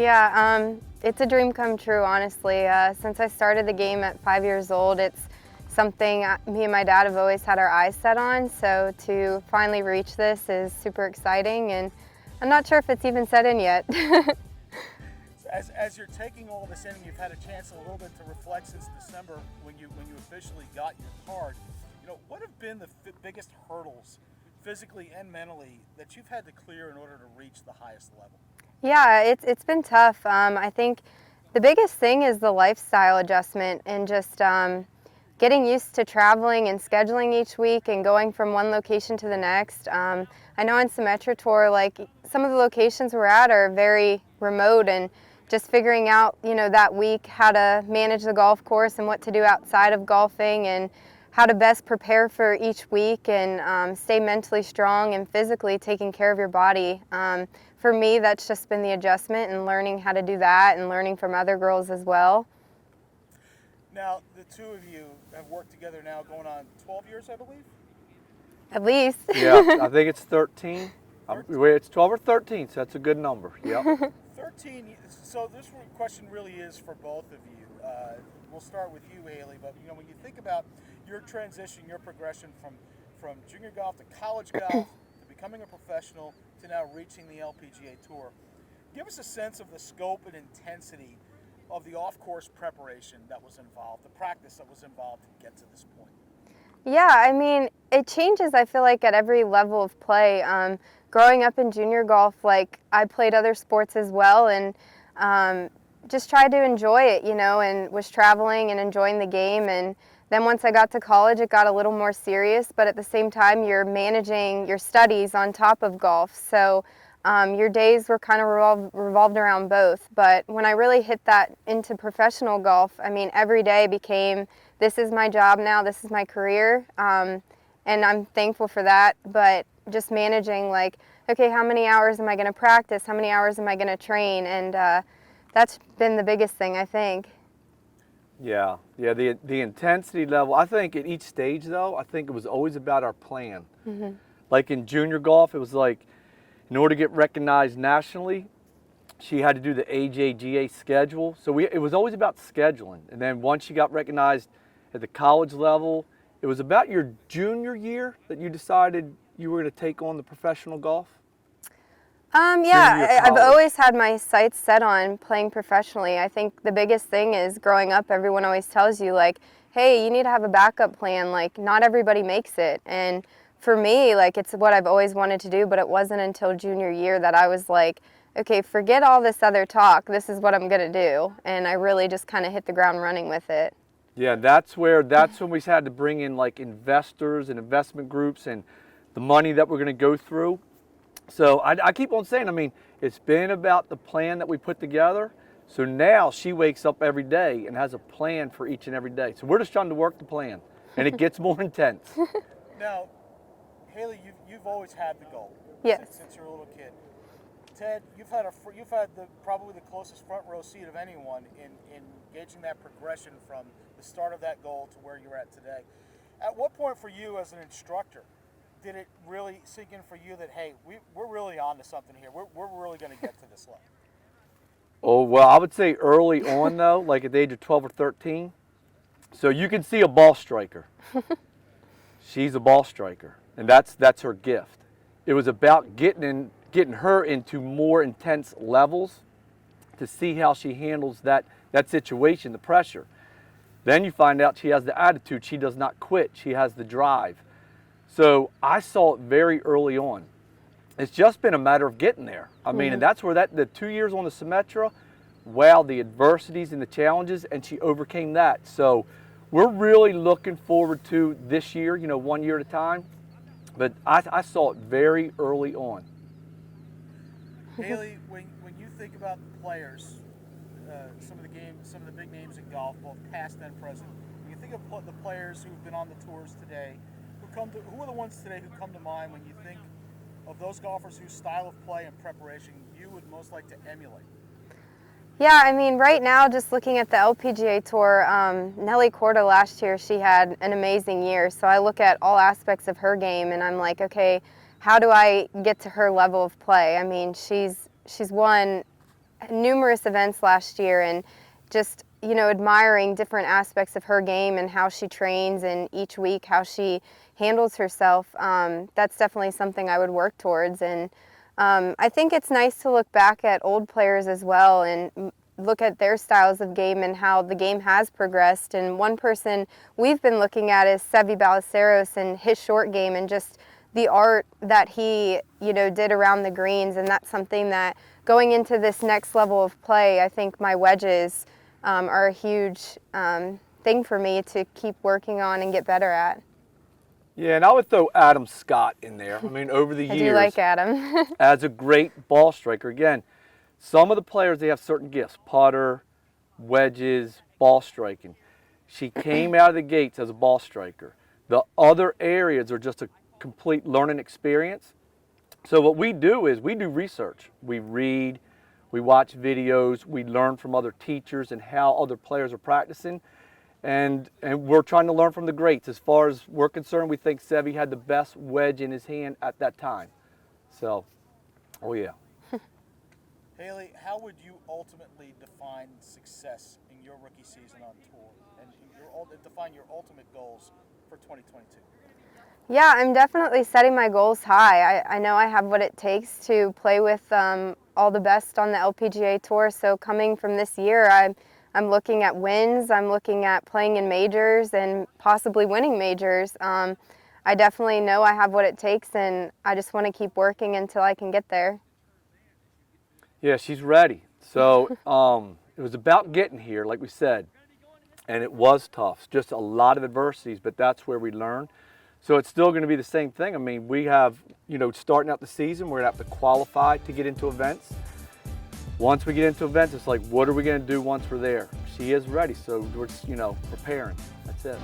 Yeah, it's a dream come true, honestly. Since I started the game at 5 years old, it's something me and my dad have always had our eyes set on. So to finally reach this is super exciting, and I'm not sure if it's even set in yet. As you're taking all this in, and you've had a chance a little bit to reflect since December when you officially got your card, what have been the biggest hurdles, physically and mentally, that you've had to clear in order to reach the highest level? Yeah, it's been tough. I think the biggest thing is the lifestyle adjustment and just getting used to traveling and scheduling each week and going from one location to the next. I know on Symetra Tour, like some of the locations we're at are very remote, and just figuring out, that week how to manage the golf course and what to do outside of golfing and how to best prepare for each week and stay mentally strong and physically taking care of your body. For me, that's just been the adjustment and learning how to do that and learning from other girls as well. Now, the two of you have worked together now going on 12 years, I believe? At least. Yeah, I think it's 13. It's 12 or 13, so that's a good number. Yep. 13. So this question really is for both of you. We'll start with you, Haylee. But when you think about your transition, your progression from junior golf to college golf to becoming a professional to now reaching the LPGA Tour, give us a sense of the scope and intensity of the off-course preparation that was involved, the practice that was involved to get to this point. Yeah, I mean, it changes, I feel like, at every level of play. Growing up in junior golf, like, I played other sports as well and just tried to enjoy it, and was traveling and enjoying the game. And then once I got to college, it got a little more serious, but at the same time, you're managing your studies on top of golf. So your days were kind of revolved around both. But when I really hit that into professional golf, I mean, every day became, this is my job now, this is my career, and I'm thankful for that. But just managing, like, okay, how many hours am I going to practice? How many hours am I going to train? And that's been the biggest thing, I think. Yeah, the intensity level, I think at each stage, though, I think it was always about our plan. Mm-hmm. Like in junior golf, it was like, in order to get recognized nationally, she had to do the AJGA schedule. So it was always about scheduling. And then once she got recognized at the college level, it was about your junior year that you decided you were going to take on the professional golf? Yeah, I've always had my sights set on playing professionally. I think the biggest thing is growing up, everyone always tells you, like, hey, you need to have a backup plan. Like, not everybody makes it. And for me, like, it's what I've always wanted to do, but it wasn't until junior year that I was like, okay, forget all this other talk. This is what I'm going to do. And I really just kind of hit the ground running with it. Yeah, that's when we had to bring in, like, investors and investment groups and the money that we're going to go through. So I keep on saying, I mean, it's been about the plan that we put together. So now she wakes up every day and has a plan for each and every day. So we're just trying to work the plan, and it gets more intense. Now, Haylee, you've always had the goal. Yes. Since you're a little kid. Ted, you've had probably the closest front row seat of anyone in gauging that progression from the start of that goal to where you're at today. At what point for you as an instructor did it really sink in for you that, hey, we're really on to something here. We're really going to get to this level? Oh, well, I would say early on, though, like at the age of 12 or 13. So you can see a ball striker. She's a ball striker, and that's her gift. It was about getting her into more intense levels to see how she handles that situation, the pressure. Then you find out she has the attitude. She does not quit. She has the drive. So I saw it very early on. It's just been a matter of getting there. I mean, and that's where the 2 years on the Symetra, wow, the adversities and the challenges, and she overcame that. So we're really looking forward to this year, 1 year at a time. But I saw it very early on. Haylee, when you think about the players, some of the big names in golf, both past and present, when you think of the players who've been on the tours today, who are the ones today who come to mind when you think of those golfers whose style of play and preparation you would most like to emulate? Yeah, I mean, right now, just looking at the LPGA Tour, Nelly Korda last year, she had an amazing year. So I look at all aspects of her game, and I'm like, okay, how do I get to her level of play? I mean, she's won numerous events last year, and just, you know, admiring different aspects of her game and how she trains, and each week how she handles herself. That's definitely something I would work towards. And I think it's nice to look back at old players as well and look at their styles of game and how the game has progressed. And one person we've been looking at is Seve Ballesteros and his short game, and just the art that he, you know, did around the greens. And that's something that, going into this next level of play, I think my wedges are a huge thing for me to keep working on and get better at. Yeah, and I would throw Adam Scott in there. I mean, over the I years, do like Adam. as a great ball striker. Again, some of the players, they have certain gifts: putter, wedges, ball striking. She came out of the gates as a ball striker. The other areas are just a complete learning experience. So what we do is we do research. We read, we watch videos, we learn from other teachers and how other players are practicing. And we're trying to learn from the greats. As far as we're concerned, we think Seve had the best wedge in his hand at that time. So, oh yeah. Haylee, how would you ultimately define success in your rookie season on tour, and define your ultimate goals for 2022? Yeah, I'm definitely setting my goals high. I know I have what it takes to play with all the best on the LPGA Tour. So coming from this year, I'm looking at wins. I'm looking at playing in majors and possibly winning majors. I definitely know I have what it takes, and I just want to keep working until I can get there. Yeah, she's ready. So it was about getting here, like we said, and it was tough. Just a lot of adversities, but that's where we learn. So it's still going to be the same thing. I mean, we have, you know, starting out the season, we're going to have to qualify to get into events. Once we get into events, it's like, what are we going to do once we're there? She is ready, so we're, you know, preparing. That's it.